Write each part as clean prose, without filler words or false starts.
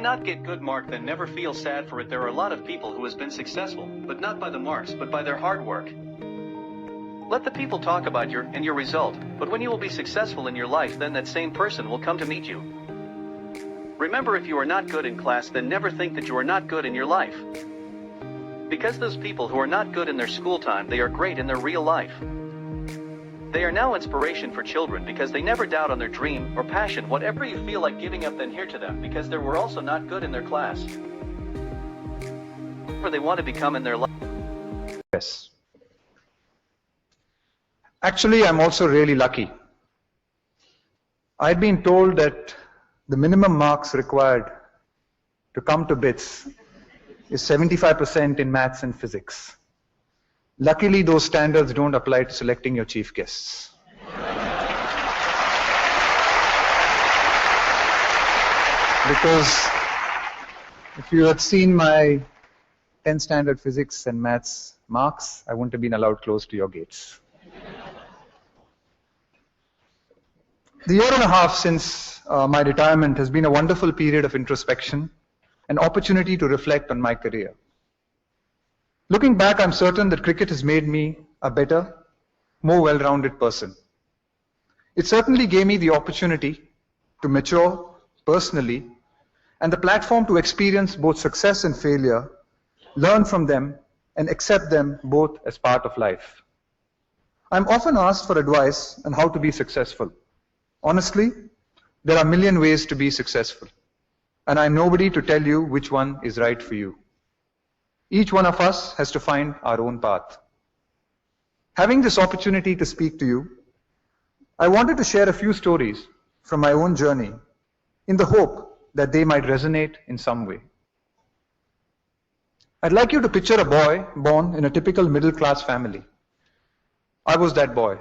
cannot get good mark, then never feel sad for it. There are a lot of people who has been successful, but not by the marks, but by their hard work. Let the people talk about your result, but when you will be successful in your life, then that same person will come to meet you. Remember, if you are not good in class, then never think that you are not good in your life. Because those people who are not good in their school time, they are great in their real life. They are now inspiration for children because they never doubt on their dream or passion. Whatever you feel like giving up, then here to them, because they were also not good in their class. Or they want to become in their life. Yes. Actually, I'm also really lucky. I'd been told that the minimum marks required to come to BITS is 75% in maths and physics. Luckily, those standards don't apply to selecting your chief guests. Because if you had seen my 10th standard physics and maths marks, I wouldn't have been allowed close to your gates. The year and a half since my retirement has been a wonderful period of introspection, an opportunity to reflect on my career. Looking back, I'm certain that cricket has made me a better, more well-rounded person. It certainly gave me the opportunity to mature personally and the platform to experience both success and failure, learn from them, and accept them both as part of life. I'm often asked for advice on how to be successful. Honestly, there are a million ways to be successful, and I'm nobody to tell you which one is right for you. Each one of us has to find our own path. Having this opportunity to speak to you, I wanted to share a few stories from my own journey in the hope that they might resonate in some way. I'd like you to picture a boy born in a typical middle-class family. I was that boy.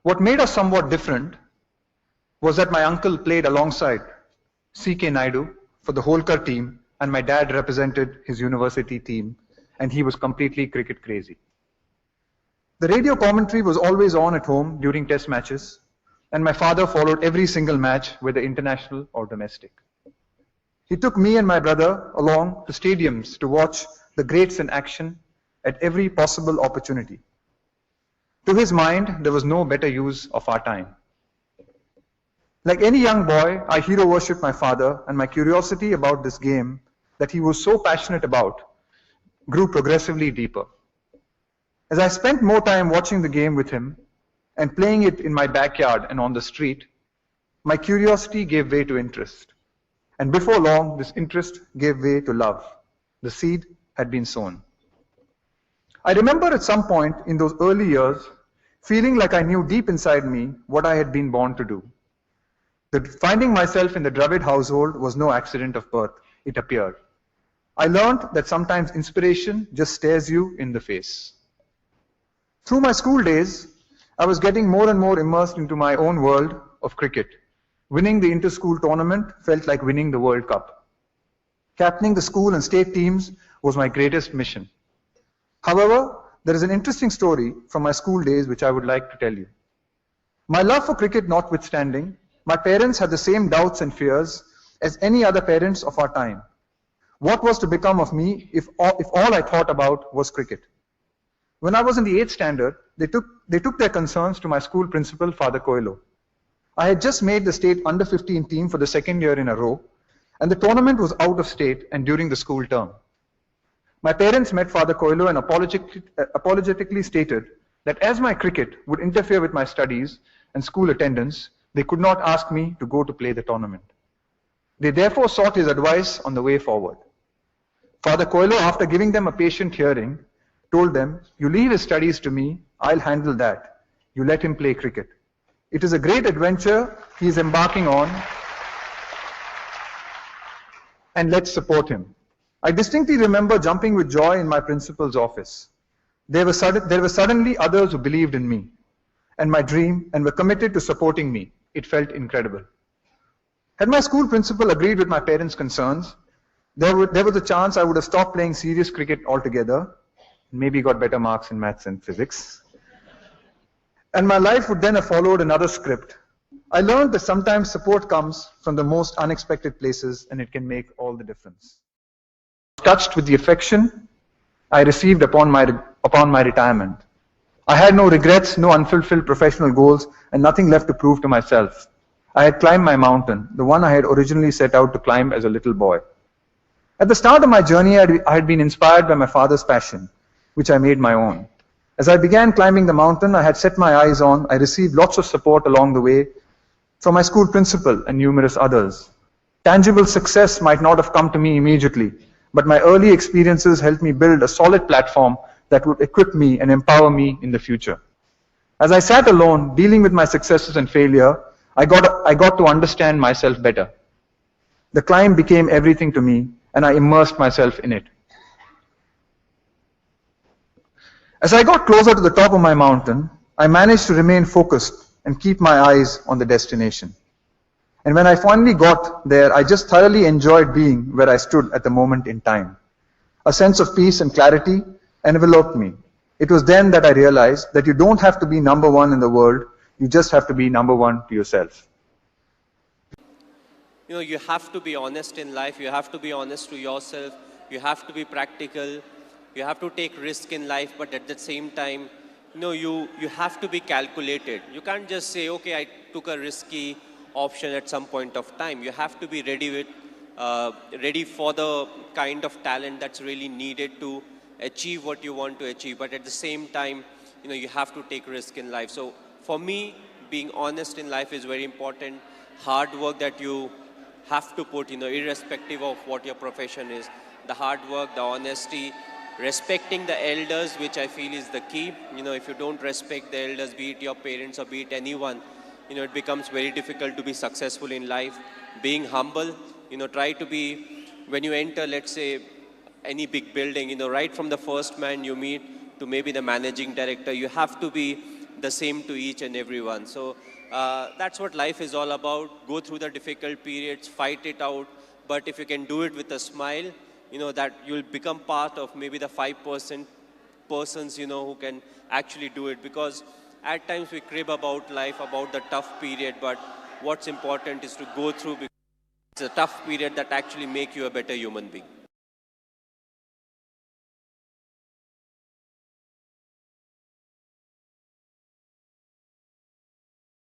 What made us somewhat different was that my uncle played alongside C.K. Naidu for the Holkar team, and my dad represented his university team, and he was completely cricket crazy. The radio commentary was always on at home during test matches, and my father followed every single match, whether international or domestic. He took me and my brother along to stadiums to watch the greats in action at every possible opportunity. To his mind, there was no better use of our time. Like any young boy, I hero worshipped my father, and my curiosity about this game that he was so passionate about grew progressively deeper. As I spent more time watching the game with him and playing it in my backyard and on the street, my curiosity gave way to interest. And before long, this interest gave way to love. The seed had been sown. I remember at some point in those early years feeling like I knew deep inside me what I had been born to do. That finding myself in the Dravid household was no accident of birth, it appeared. I learned that sometimes inspiration just stares you in the face. Through my school days, I was getting more and more immersed into my own world of cricket. Winning the inter-school tournament felt like winning the World Cup. Captaining the school and state teams was my greatest mission. However, there is an interesting story from my school days which I would like to tell you. My love for cricket notwithstanding, my parents had the same doubts and fears as any other parents of our time. What was to become of me if all I thought about was cricket? When I was in the 8th standard, they took their concerns to my school principal, Father Coelho. I had just made the state under-15 team for the second year in a row, and the tournament was out of state and during the school term. My parents met Father Coelho and apologetically stated that as my cricket would interfere with my studies and school attendance, they could not ask me to go to play the tournament. They therefore sought his advice on the way forward. Father Coelho, after giving them a patient hearing, told them, "You leave his studies to me, I'll handle that. You let him play cricket. It is a great adventure he is embarking on, and let's support him." I distinctly remember jumping with joy in my principal's office. There were suddenly others who believed in me and my dream and were committed to supporting me. It felt incredible. Had my school principal agreed with my parents' concerns, there was a chance I would have stopped playing serious cricket altogether, maybe got better marks in maths and physics. And my life would then have followed another script, I learned that sometimes support comes from the most unexpected places and it can make all the difference. Touched with the affection I received upon my retirement. I had no regrets, no unfulfilled professional goals, and nothing left to prove to myself. I had climbed my mountain, the one I had originally set out to climb as a little boy. At the start of my journey, I had been inspired by my father's passion, which I made my own. As I began climbing the mountain I had set my eyes on, I received lots of support along the way from my school principal and numerous others. Tangible success might not have come to me immediately, but my early experiences helped me build a solid platform that would equip me and empower me in the future. As I sat alone, dealing with my successes and failure, I got to understand myself better. The climb became everything to me, and I immersed myself in it. As I got closer to the top of my mountain, I managed to remain focused and keep my eyes on the destination. And when I finally got there, I just thoroughly enjoyed being where I stood at the moment in time. A sense of peace and clarity enveloped me. It was then that I realized that you don't have to be number one in the world, you just have to be number one to yourself. You know, you have to be honest in life, you have to be honest to yourself, you have to be practical, you have to take risk in life, but at the same time, you have to be calculated. You can't just say, okay, I took a risky option at some point of time. You have to be ready for the kind of talent that's really needed to achieve what you want to achieve. But at the same time, you have to take risk in life. So for me, being honest in life is very important. Hard work that you have to put, irrespective of what your profession is. The hard work, the honesty, respecting the elders, which I feel is the key. If you don't respect the elders, be it your parents or be it anyone, it becomes very difficult to be successful in life. Being humble, try to be, when you enter, let's say, any big building, right from the first man you meet to maybe the managing director, you have to be the same to each and everyone. So that's what life is all about. Go through the difficult periods, fight it out, but if you can do it with a smile, that you'll become part of maybe the 5% persons, who can actually do it. Because at times we crib about life, about the tough period, but what's important is to go through, because it's a tough period that actually make you a better human being.